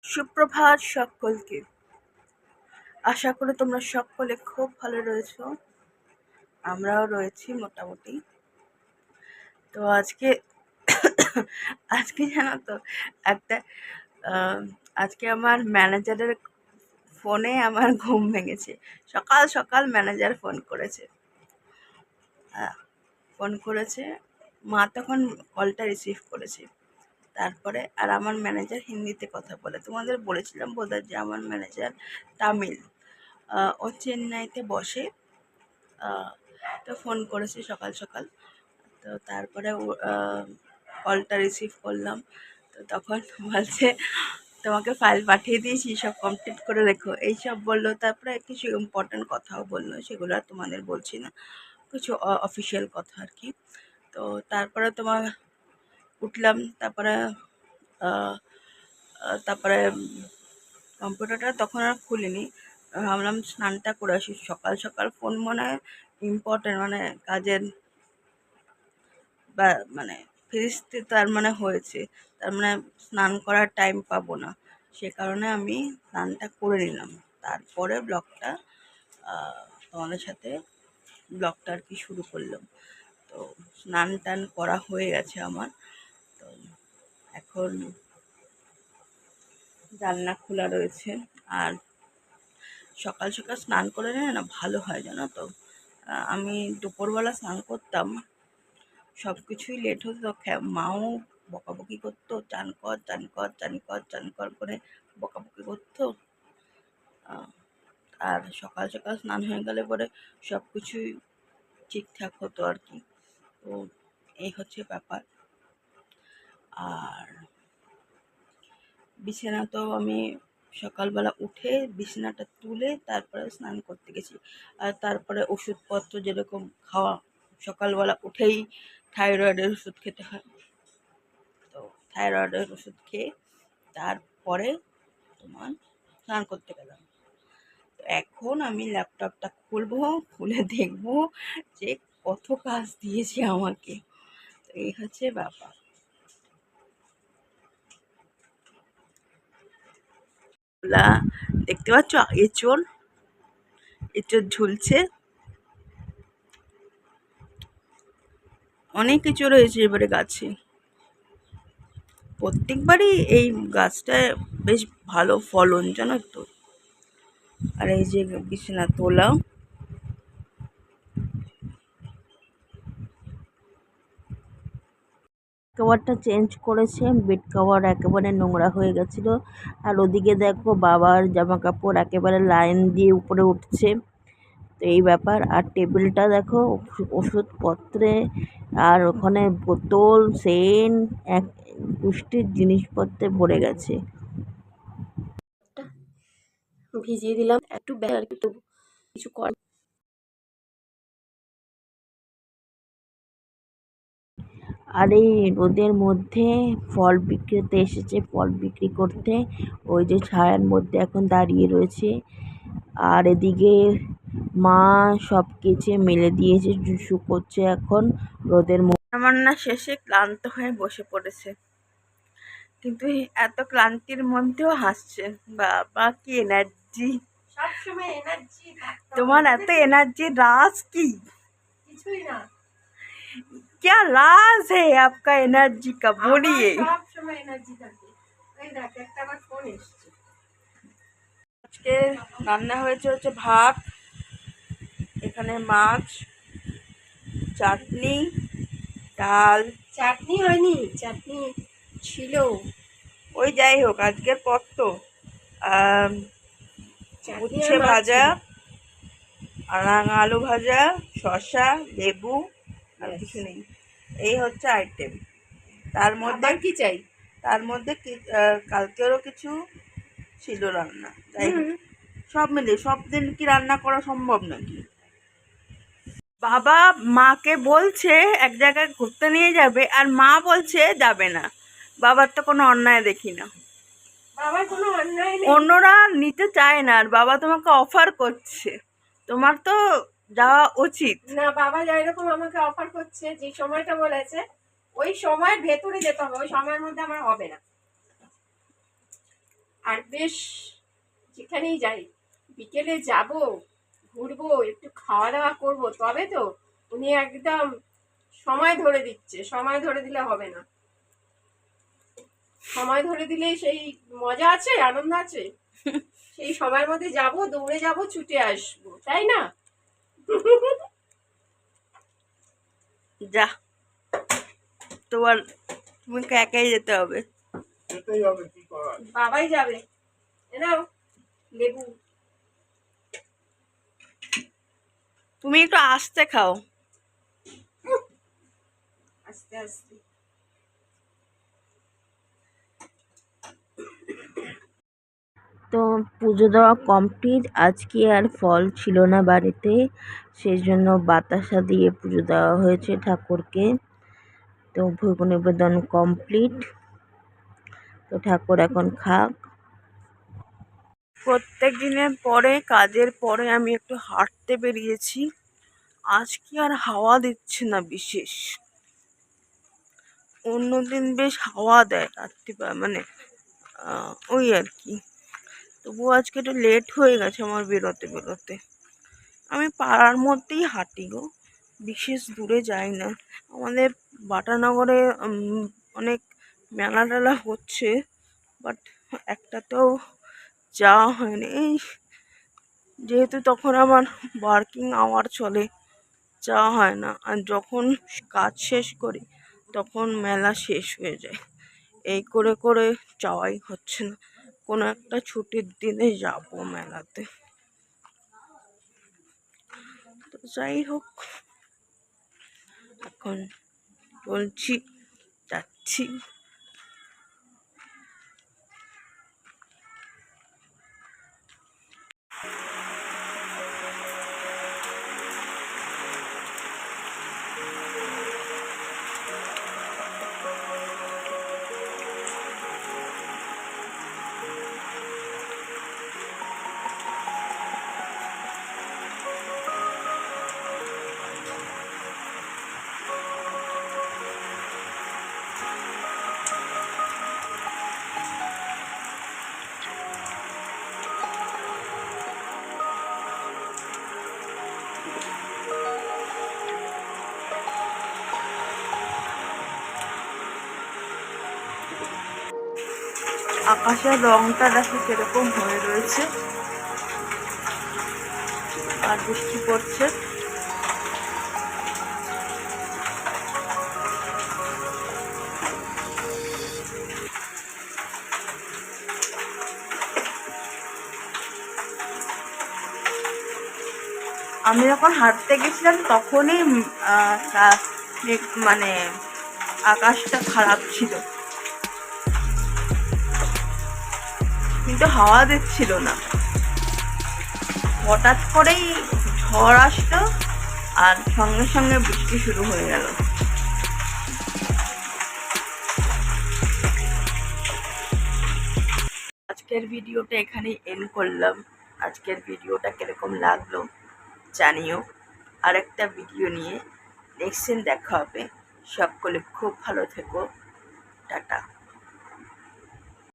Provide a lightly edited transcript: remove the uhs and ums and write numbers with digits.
সুপ্রভাত সকলকে। আশা করি তোমরা সকলে খুব ভালো রয়েছো। আমরাও রয়েছি মোটামুটি। তো আজকে আজকে জানো তো একটা আজকে আমার ম্যানেজারের ফোনে আমার ঘুম ভেঙেছে। সকাল সকাল ম্যানেজার ফোন করেছে। মা তখন কলটা রিসিভ করেছে। তারপরে আর আমার ম্যানেজার হিন্দিতে কথা বলে। তোমাদের বলেছিলাম বোধহয় যে আমার ম্যানেজার তামিল। ও চেন্নাইতে বসে। তো ফোন করেছে সকাল সকাল। তো তারপরে কলটা রিসিভ করলাম। তো তখন বলছে তোমাকে ফাইল পাঠিয়ে দিয়েছি, সব কমপ্লিট করে রেখো, এইসব বললো। তারপরে কিছু ইম্পর্টেন্ট কথাও বললো, সেগুলো আর তোমাদের বলছি না, কিছু অফিসিয়াল কথা আর কি। তো তারপরে তোমার উঠলাম। তারপরে কম্পিউটারটা তখন আর খুলিনি। ভাবলাম স্নানটা করে আসি। সকাল সকাল ফোন মনে হয় ইম্পর্টেন্ট, মানে কাজের বা মানে ফিরিস্তি তার মানে হয়েছে, তার মানে স্নান করার টাইম পাবো না। সে কারণে আমি স্নানটা করে নিলাম। তারপরে তোমাদের সাথে ব্লগটা আর কি শুরু করলাম। তো স্নান টান করা হয়ে গেছে আমার। তো এখন জানলা খোলা রয়েছে। আর সকাল সকাল স্নান করে নিলে না ভালো হয়, জানো তো। আমি দুপুরবেলা স্নান করতাম, সব কিছুই লেট হতো। মাও বকাবকি করতো, চান কর চান কর চান কর চান কর করে বকাবকি করতো। আর সকাল সকাল স্নান হয়ে গেলে পরে সব কিছুই ঠিকঠাক হতো আর কি। তো এই হচ্ছে ব্যাপার। আর বিছানা তো আমি সকালবেলা উঠে বিছানাটা তুলে তারপরে স্নান করতে গেছি। আর তারপরে ওষুধপত্র যেরকম খাওয়া, সকালবেলা উঠেই থাইরয়েডের ওষুধ খেতে হয়। তো থাইরয়েডের ওষুধ খেয়ে তারপরে তোমার স্নান করতে গেলাম। তো এখন আমি ল্যাপটপটা খুলবো, খুলে দেখবো যে কত কাজ দিয়েছে আমাকে। তো এই হচ্ছে ব্যাপার। দেখতে পাচ্ছ এঁচড় ঝুলছে, অনেক এঁচড় হয়েছে এবারে গাছে। প্রত্যেকবারই এই গাছটায় বেশ ভালো ফলন, জানো তো। আর এই যে বিছানা তোলা, কভারটা চেঞ্জ করেছে। বেড কভার একেবারে নোংরা হয়ে গেছিল। আর ওদিকে দেখো বাবার জামা কাপড় একেবারে লাইন দিয়ে উপরে উঠছে। তো এই ব্যাপার। আর টেবিলটা দেখো ওষুধপত্রে আর ওখানে বোতল সেন্ট এক পুষ্টির জিনিসপত্রে ভরে গেছে। ভিজিয়ে দিলাম একটু আর কি, তবু কিছু কর। আর এই রোদের মধ্যে ফল বিক্রেতে এসেছে, ফল বিক্রি করতে। ওই যে ছায়ার মধ্যে এখন দাঁড়িয়ে রয়েছে। আর এদিকে মা সব কেচে মেলে দিয়েছে, শুকোচ্ছে এখন রোদের মধ্যে। রান্না শেষে ক্লান্ত হয়ে বসে পড়েছে, কিন্তু এত ক্লান্তির মধ্যেও হাসছে। বাবা কি এনার্জি! সবসময় এনার্জি। তোমার এত এনার্জি রাজ কি? কিছুই না। क्या राज है आपका एनर्जी का, बोलिए। সবসময় এনার্জি থাকে। এই দেখ একটা আবার ফোন এসেছে। আজকে রান্না হচ্ছে ভাত, এখানে মাছ, চাটনি, ডাল। চাটনি হয়নি, চাটনি ছিল। ওই যাই হোক, আজকের পর তো উচ্ছে ভাজা, আলু ভাজা, শসা, লেবু, আর কিছু নেই। এই হচ্ছে আইটেম। তার মধ্যে কি চাই? তার মধ্যে কালকেরও কিছু ছিল রান্না। যাই হোক, সব মিলে সব দিন কি রান্না করা সম্ভব নাকি? বাবা মাকে বলছে এক জায়গায় ঘুরতে নিয়ে যাবে, আর মা বলছে যাবে না। বাবার তো কোনো অন্যায় দেখি না। বাবার কোনো অন্যায় নেই। অন্যরা নিতে চায় না, আর বাবা তোমাকে অফার করছে, তোমার তো যাওয়া উচিত। না, বাবা যেরকম আমাকে অফার করছে, যে সময়টা বলেছে ওই সময়ের ভেতরে যেতে হবে, ওই সময়ের মধ্যে আমার হবে না। আর বেশ যেখানেই যাই বিকেলে যাব, ঘুরবো, একটু খাওয়া দাওয়া করবো, তবে তো উনি একদম সময় ধরে দিচ্ছে। সময় ধরে দিলে হবে না, সময় ধরে দিলেই সেই মজা আছে, আনন্দ আছে। সেই সময়ের মধ্যে যাব, দৌড়ে যাব, ছুটে আসবো, তাই না? যা, তোমার তুমি একাই যেতে হবে। বাবাই যাবে। এ নাও লেবু। তুমি একটু আস্তে খাও। আস্তে আস্তে। তো পুজো দেওয়া কমপ্লিট। আজকে আর ফল ছিল না বাড়িতে, সেই জন্য বাতাসা দিয়ে পুজো দেওয়া হয়েছে ঠাকুরকে। তো ভোগ নিবেদন কমপ্লিট। তো ঠাকুর এখন খাক। প্রত্যেক দিনের পরে, কাজের পরে আমি একটু হাঁটতে বেরিয়েছি। আজকে আর হাওয়া দিচ্ছে না বিশেষ, অন্যদিন বেশ হাওয়া দেয় রাত্রিবেলা, মানে ওই আর কি। তবুও আজকে একটু লেট হয়ে গেছে আমার বেরোতে বেরোতে। আমি পাড়ার মধ্যেই হাঁটি গো, বিশেষ দূরে যাই না। আমাদের বাটানগরে অনেক মেলা টেলা হচ্ছে, বাট একটাতেও যাওয়া হয়নি। এই যেহেতু তখন আমার ওয়ার্কিং আওয়ার চলে, যাওয়া হয় না। আর যখন কাজ শেষ করি তখন মেলা শেষ হয়ে যায়, এই করে করে যাওয়াই হচ্ছে না। কোনো একটা ছুটির দিনে যাব মেলাতে। তো যাই হোক, এখন বলছি যাচ্ছি। আকাশের রংটা দেখো কিরকম হয়ে রয়েছে, আর বৃষ্টি পড়ছে। আমি যখন হাঁটতে গেছিলাম তখনই মানে আকাশটা খারাপ ছিল, কিন্তু হাওয়া দিচ্ছিল না। হঠাৎ করেই ঝড় আসলো আর সঙ্গে সঙ্গে বৃষ্টি শুরু হয়ে গেল। আজকের ভিডিওটা এখানেই এন্ড করলাম। আজকের ভিডিওটা কিরকম লাগলো জানিও। আরেকটা ভিডিও নিয়ে নেক্সট দিন দেখা হবে। সকলে খুব ভালো থেকো। টাটা।